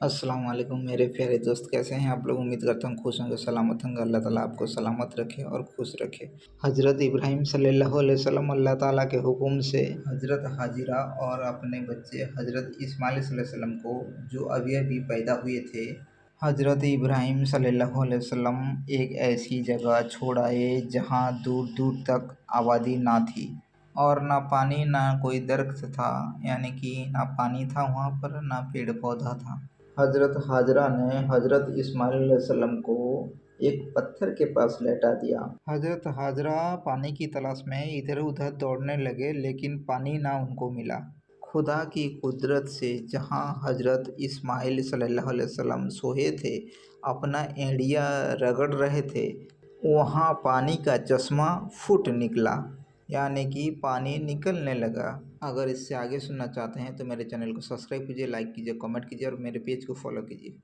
अस्सलाम वालेकुम मेरे प्यारे दोस्त, कैसे हैं आप लोग। उम्मीद करता हूँ खुश होंगे, सलामत होंगे। अल्लाह ताला आपको सलामत रखे और खुश रखे। हज़रत इब्राहीम सल्लल्लाहु अलैहि वसल्लम अल्लाह ताला के हुक्म से हज़रत हाजिरा और अपने बच्चे हज़रत इस्माइल सल्लल्लाहु अलैहि वसल्लम को, जो अभी अभी पैदा हुए थे, हज़रत इब्राहीम सल्लल्लाहु अलैहि वसल्लम एक ऐसी जगह छोड़ आए जहाँ दूर दूर तक आबादी ना थी और ना पानी ना कोई दरख्त था, यानी कि ना पानी था वहाँ पर, ना पेड़ पौधा था। हज़रत हाजरा ने हज़रत इस्माइल अलैहिस्सलाम को एक पत्थर के पास लेटा दिया। हज़रत हाजरा पानी की तलाश में इधर उधर दौड़ने लगे, लेकिन पानी ना उनको मिला। खुदा की कुदरत से जहाँ हज़रत इस्माइल सल्लल्लाहु अलैहि वसल्लम सोए थे, अपना एड़िया रगड़ रहे थे, वहाँ पानी का चश्मा फूट निकला, यानी कि पानी निकलने लगा। अगर इससे आगे सुनना चाहते हैं तो मेरे चैनल को सब्सक्राइब कीजिए, लाइक कीजिए, कमेंट कीजिए और मेरे पेज को फॉलो कीजिए।